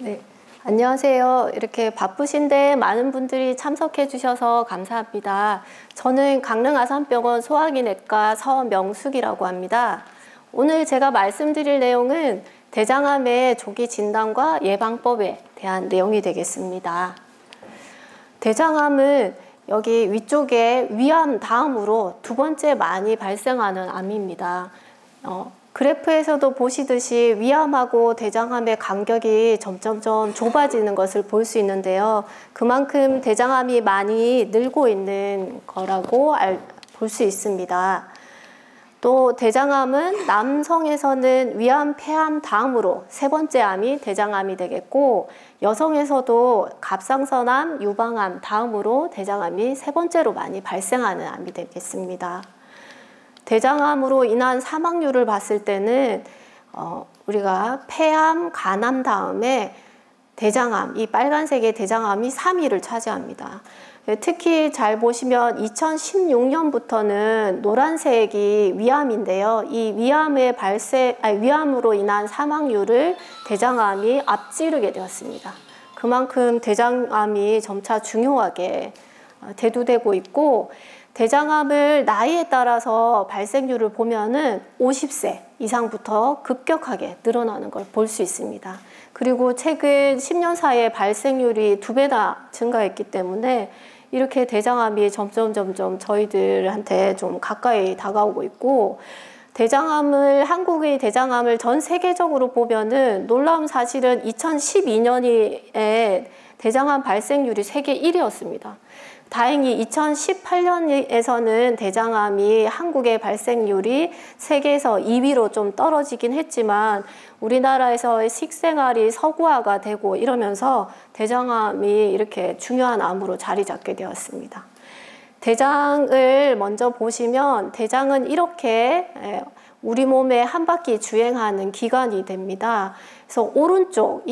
네, 안녕하세요. 이렇게 바쁘신데 많은 분들이 참석해 주셔서 감사합니다. 저는 강릉 아산병원 소화기내과 서명숙이라고 합니다. 오늘 제가 말씀드릴 내용은 대장암의 조기 진단과 예방법에 대한 내용이 되겠습니다. 대장암은 여기 위쪽에 위암 다음으로 두 번째 많이 발생하는 암입니다. 그래프에서도 보시듯이 위암하고 대장암의 간격이 점점점 좁아지는 것을 볼 수 있는데요. 그만큼 대장암이 많이 늘고 있는 거라고 볼 수 있습니다. 또 대장암은 남성에서는 위암, 폐암 다음으로 세 번째 암이 대장암이 되겠고, 여성에서도 갑상선암, 유방암 다음으로 대장암이 세 번째로 많이 발생하는 암이 되겠습니다. 대장암으로 인한 사망률을 봤을 때는 우리가 폐암, 간암 다음에 대장암, 이 빨간색의 대장암이 3위를 차지합니다. 특히 잘 보시면 2016년부터는 노란색이 위암인데요. 이 위암의 위암으로 인한 사망률을 대장암이 앞지르게 되었습니다. 그만큼 대장암이 점차 중요하게 대두되고 있고, 대장암을 나이에 따라서 발생률을 보면은 50세 이상부터 급격하게 늘어나는 걸 볼 수 있습니다. 그리고 최근 10년 사이에 발생률이 2배나 증가했기 때문에 이렇게 대장암이 점점 저희들한테 좀 가까이 다가오고 있고, 한국의 대장암을 전 세계적으로 보면은 놀라운 사실은 2012년에 대장암 발생률이 세계 1위였습니다. 다행히 2018년에서는 대장암이 한국의 발생률이 세계에서 2위로 좀 떨어지긴 했지만, 우리나라에서의 식생활이 서구화가 되고 이러면서 대장암이 이렇게 중요한 암으로 자리 잡게 되었습니다. 대장을 먼저 보시면, 대장은 이렇게 우리 몸에 한 바퀴 주행하는 기관이 됩니다. 그래서 오른쪽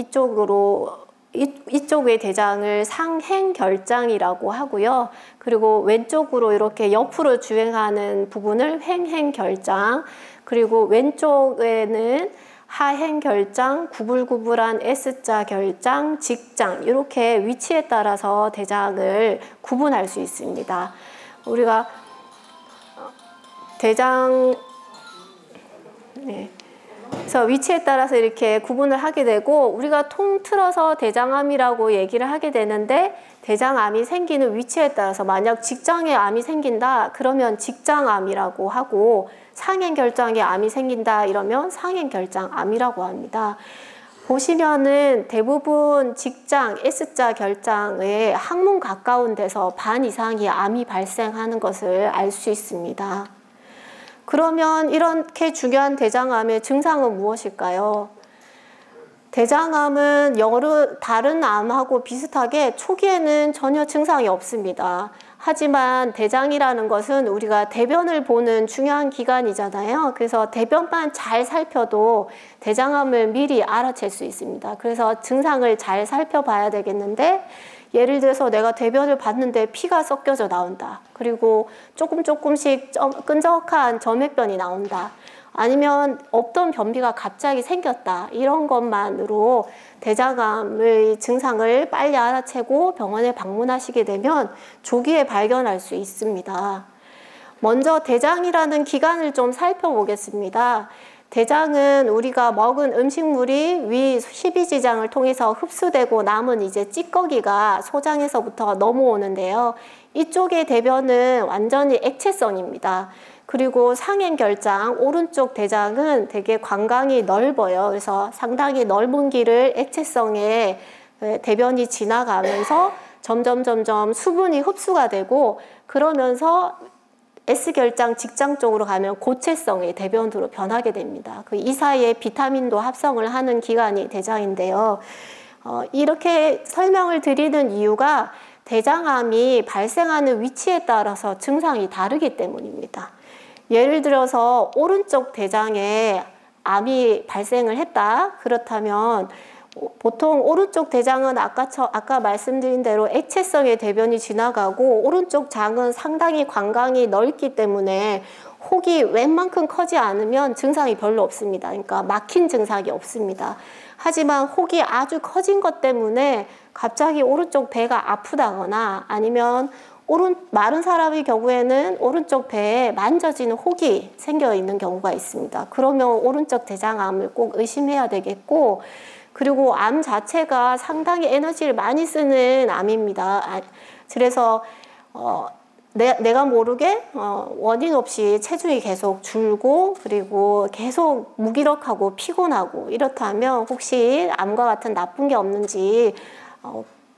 이쪽의 대장을 상행결장이라고 하고요. 그리고 왼쪽으로 이렇게 옆으로 주행하는 부분을 횡행결장, 그리고 왼쪽에는 하행결장, 구불구불한 S자 결장, 직장, 이렇게 위치에 따라서 대장을 구분할 수 있습니다. 우리가 그래서 위치에 따라서 이렇게 구분을 하게 되고, 우리가 통틀어서 대장암이라고 얘기를 하게 되는데, 대장암이 생기는 위치에 따라서 만약 직장에 암이 생긴다 그러면 직장암이라고 하고, 상행결장에 암이 생긴다 이러면 상행결장암이라고 합니다. 보시면은 대부분 직장, S자 결장의 항문 가까운 데서 반 이상이 암이 발생하는 것을 알 수 있습니다. 그러면 이렇게 중요한 대장암의 증상은 무엇일까요? 대장암은 다른 암하고 비슷하게 초기에는 전혀 증상이 없습니다. 하지만 대장이라는 것은 우리가 대변을 보는 중요한 기관이잖아요. 그래서 대변만 잘 살펴도 대장암을 미리 알아챌 수 있습니다. 그래서 증상을 잘 살펴봐야 되겠는데, 예를 들어서 내가 대변을 봤는데 피가 섞여져 나온다. 그리고 조금씩 끈적한 점액변이 나온다. 아니면 없던 변비가 갑자기 생겼다. 이런 것만으로 대장암의 증상을 빨리 알아채고 병원에 방문하시게 되면 조기에 발견할 수 있습니다. 먼저 대장이라는 기관을 좀 살펴보겠습니다. 대장은 우리가 먹은 음식물이 위 십이지장을 통해서 흡수되고 남은 이제 찌꺼기가 소장에서부터 넘어오는데요. 이쪽의 대변은 완전히 액체성입니다. 그리고 상행결장, 오른쪽 대장은 되게 관광이 넓어요. 그래서 상당히 넓은 길을 액체성의 대변이 지나가면서 점점 수분이 흡수가 되고, 그러면서 S결장 직장 쪽으로 가면 고체성의 대변으로 변하게 됩니다. 이 사이에 비타민도 합성을 하는 기관이 대장인데요. 이렇게 설명을 드리는 이유가 대장암이 발생하는 위치에 따라서 증상이 다르기 때문입니다. 예를 들어서 오른쪽 대장에 암이 발생을 했다. 그렇다면 보통 오른쪽 대장은 아까 말씀드린 대로 액체성의 대변이 지나가고, 오른쪽 장은 상당히 관광이 넓기 때문에 혹이 웬만큼 커지 않으면 증상이 별로 없습니다. 그러니까 막힌 증상이 없습니다. 하지만 혹이 아주 커진 것 때문에 갑자기 오른쪽 배가 아프다거나 아니면 마른 사람의 경우에는 오른쪽 배에 만져지는 혹이 생겨 있는 경우가 있습니다. 그러면 오른쪽 대장암을 꼭 의심해야 되겠고, 그리고 암 자체가 상당히 에너지를 많이 쓰는 암입니다. 그래서 내가 모르게 원인 없이 체중이 계속 줄고 그리고 계속 무기력하고 피곤하고 이렇다면 혹시 암과 같은 나쁜 게 없는지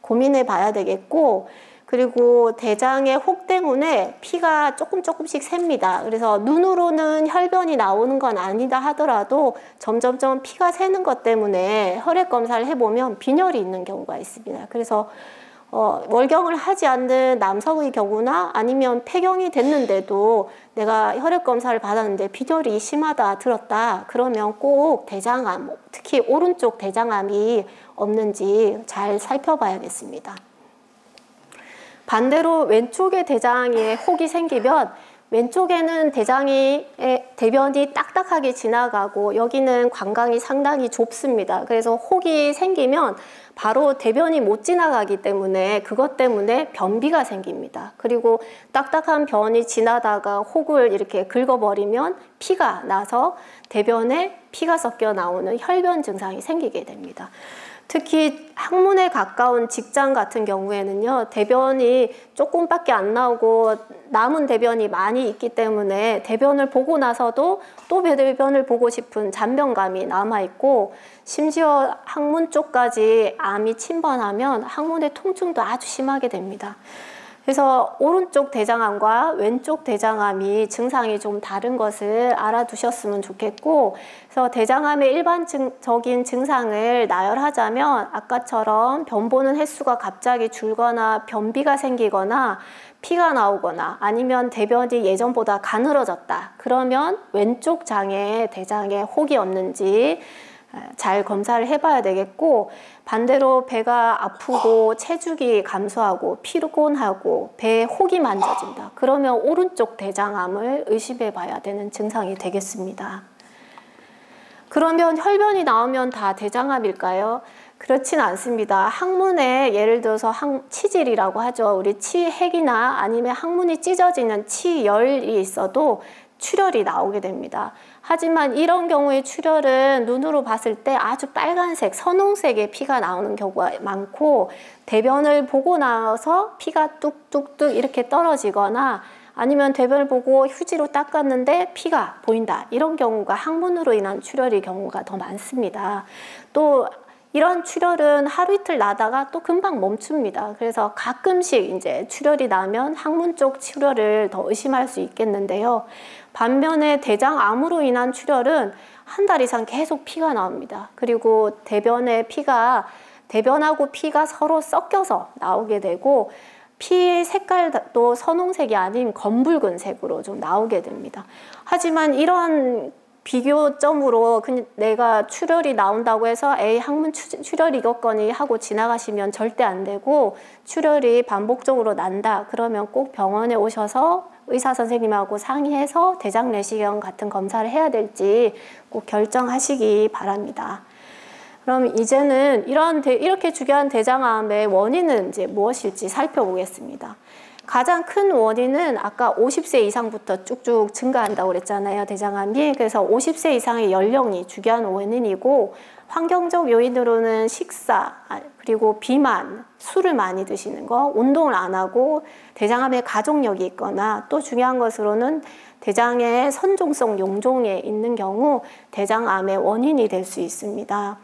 고민해 봐야 되겠고, 그리고 대장의 혹 때문에 피가 조금씩 셉니다. 그래서 눈으로는 혈변이 나오는 건 아니다 하더라도 점점점 피가 새는 것 때문에 혈액 검사를 해보면 빈혈이 있는 경우가 있습니다. 그래서 월경을 하지 않는 남성의 경우나 아니면 폐경이 됐는데도 내가 혈액 검사를 받았는데 빈혈이 심하다 들었다 그러면 꼭 대장암, 특히 오른쪽 대장암이 없는지 잘 살펴봐야겠습니다. 반대로 왼쪽에 대장에 혹이 생기면 왼쪽에는 대변이 딱딱하게 지나가고 여기는 관광이 상당히 좁습니다. 그래서 혹이 생기면 바로 대변이 못 지나가기 때문에 그것 때문에 변비가 생깁니다. 그리고 딱딱한 변이 지나다가 혹을 이렇게 긁어버리면 피가 나서 대변에 피가 섞여 나오는 혈변 증상이 생기게 됩니다. 특히 항문에 가까운 직장 같은 경우에는요, 대변이 조금밖에 안 나오고 남은 대변이 많이 있기 때문에 대변을 보고 나서도 또 대변을 보고 싶은 잔변감이 남아있고, 심지어 항문 쪽까지 암이 침범하면 항문의 통증도 아주 심하게 됩니다. 그래서 오른쪽 대장암과 왼쪽 대장암이 증상이 좀 다른 것을 알아두셨으면 좋겠고, 그래서 대장암의 일반적인 증상을 나열하자면 아까처럼 변 보는 횟수가 갑자기 줄거나 변비가 생기거나 피가 나오거나 아니면 대변이 예전보다 가늘어졌다. 그러면 왼쪽 대장에 혹이 없는지 잘 검사를 해봐야 되겠고, 반대로 배가 아프고 체중이 감소하고 피곤하고 배에 혹이 만져진다. 그러면 오른쪽 대장암을 의심해 봐야 되는 증상이 되겠습니다. 그러면 혈변이 나오면 다 대장암일까요? 그렇진 않습니다. 항문에 예를 들어서 치질이라고 하죠. 우리 치핵이나 아니면 항문이 찢어지는 치열이 있어도 출혈이 나오게 됩니다. 하지만 이런 경우의 출혈은 눈으로 봤을 때 아주 빨간색, 선홍색의 피가 나오는 경우가 많고, 대변을 보고 나서 피가 뚝뚝뚝 이렇게 떨어지거나 아니면 대변을 보고 휴지로 닦았는데 피가 보인다. 이런 경우가 항문으로 인한 출혈의 경우가 더 많습니다. 또 이런 출혈은 하루 이틀 나다가 또 금방 멈춥니다. 그래서 가끔씩 이제 출혈이 나면 항문 쪽 출혈을 더 의심할 수 있겠는데요. 반면에 대장암으로 인한 출혈은 한 달 이상 계속 피가 나옵니다. 그리고 대변하고 피가 서로 섞여서 나오게 되고, 피 색깔도 선홍색이 아닌 검붉은 색으로 좀 나오게 됩니다. 하지만 이런 비교점으로 내가 출혈이 나온다고 해서 항문 출혈이겠거니 하고 지나가시면 절대 안 되고, 출혈이 반복적으로 난다 그러면 꼭 병원에 오셔서 의사 선생님하고 상의해서 대장 내시경 같은 검사를 해야 될지 꼭 결정하시기 바랍니다. 그럼 이제는 이렇게 중요한 대장암의 원인은 이제 무엇일지 살펴보겠습니다. 가장 큰 원인은 아까 50세 이상부터 쭉쭉 증가한다고 그랬잖아요, 대장암이. 그래서 50세 이상의 연령이 중요한 원인이고, 환경적 요인으로는 식사, 그리고 비만, 술을 많이 드시는 거, 운동을 안 하고 대장암에 가족력이 있거나, 또 중요한 것으로는 대장의 선종성 용종에 있는 경우 대장암의 원인이 될 수 있습니다.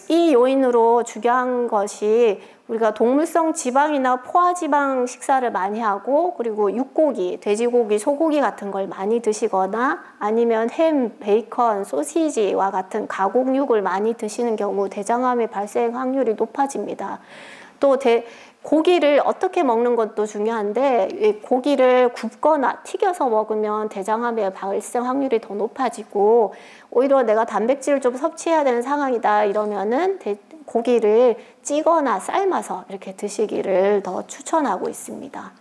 이 요인으로 중요한 것이 우리가 동물성 지방이나 포화지방 식사를 많이 하고, 그리고 육고기, 돼지고기, 소고기 같은 걸 많이 드시거나 아니면 햄, 베이컨, 소시지와 같은 가공육을 많이 드시는 경우 대장암의 발생 확률이 높아집니다. 또 고기를 어떻게 먹는 것도 중요한데, 고기를 굽거나 튀겨서 먹으면 대장암의 발생 확률이 더 높아지고, 오히려 내가 단백질을 좀 섭취해야 되는 상황이다 이러면은 고기를 찌거나 삶아서 이렇게 드시기를 더 추천하고 있습니다.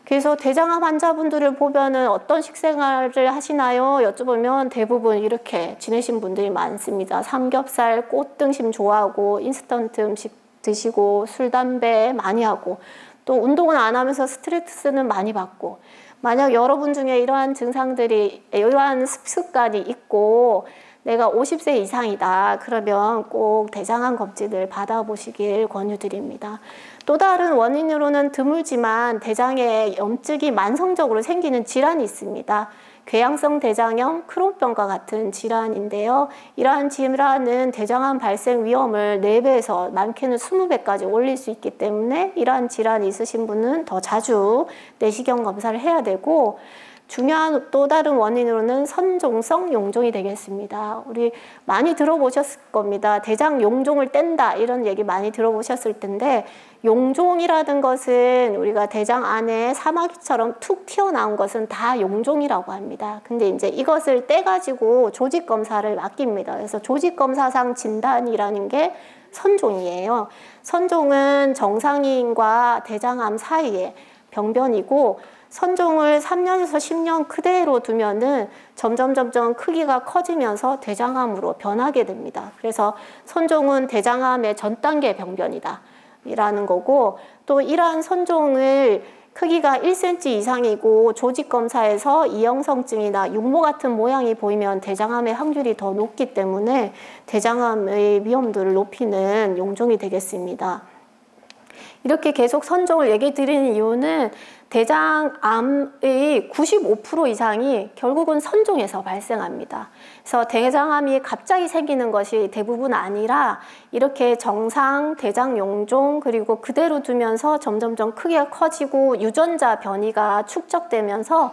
그래서 대장암 환자분들을 보면은 어떤 식생활을 하시나요? 여쭤보면 대부분 이렇게 지내신 분들이 많습니다. 삼겹살, 꽃등심 좋아하고 인스턴트 음식 드시고 술, 담배 많이 하고 또 운동은 안 하면서 스트레스는 많이 받고 만약 여러분 중에 이러한 증상들이 이러한 습관이 있고 내가 50세 이상이다 그러면 꼭 대장암 검진을 받아보시길 권유드립니다. 또 다른 원인으로는 드물지만 대장에 염증이 만성적으로 생기는 질환이 있습니다. 궤양성 대장염, 크론병과 같은 질환인데요. 이러한 질환은 대장암 발생 위험을 4배에서 많게는 20배까지 올릴 수 있기 때문에 이러한 질환이 있으신 분은 더 자주 내시경 검사를 해야 되고 중요한 또 다른 원인으로는 선종성 용종이 되겠습니다. 우리 많이 들어보셨을 겁니다. 대장 용종을 뗀다 이런 얘기 많이 들어보셨을 텐데 용종이라는 것은 우리가 대장 안에 사마귀처럼 툭 튀어나온 것은 다 용종이라고 합니다. 근데 이제 이것을 떼가지고 조직검사를 맡깁니다. 그래서 조직검사상 진단이라는 게 선종이에요. 선종은 정상인과 대장암 사이에 병변이고 선종을 3년에서 10년 그대로 두면은 점점 크기가 커지면서 대장암으로 변하게 됩니다. 그래서 선종은 대장암의 전 단계 병변이다 이라는 거고 또 이러한 선종을 크기가 1cm 이상이고 조직검사에서 이형성증이나 육모 같은 모양이 보이면 대장암의 확률이 더 높기 때문에 대장암의 위험도를 높이는 용종이 되겠습니다. 이렇게 계속 선종을 얘기 드리는 이유는 대장암의 95% 이상이 결국은 선종에서 발생합니다. 그래서 대장암이 갑자기 생기는 것이 대부분 아니라 이렇게 정상, 대장용종 그리고 그대로 두면서 점점 크기가 커지고 유전자 변이가 축적되면서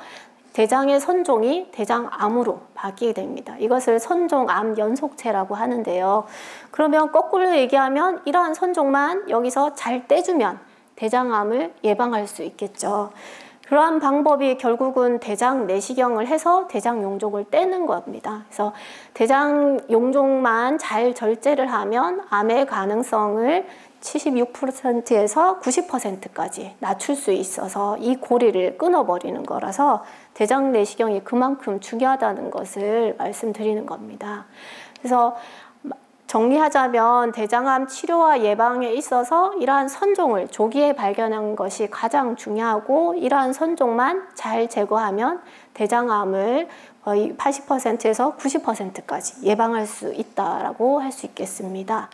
대장의 선종이 대장암으로 바뀌게 됩니다. 이것을 선종암 연속체라고 하는데요. 그러면 거꾸로 얘기하면 이러한 선종만 여기서 잘 떼주면 대장암을 예방할 수 있겠죠. 그러한 방법이 결국은 대장 내시경을 해서 대장 용종을 떼는 겁니다. 그래서 대장 용종만 잘 절제를 하면 암의 가능성을 76%에서 90%까지 낮출 수 있어서 이 고리를 끊어버리는 거라서 대장 내시경이 그만큼 중요하다는 것을 말씀드리는 겁니다. 그래서 정리하자면 대장암 치료와 예방에 있어서 이러한 선종을 조기에 발견하는 것이 가장 중요하고 이러한 선종만 잘 제거하면 대장암을 거의 80%에서 90%까지 예방할 수 있다라고 할 수 있겠습니다.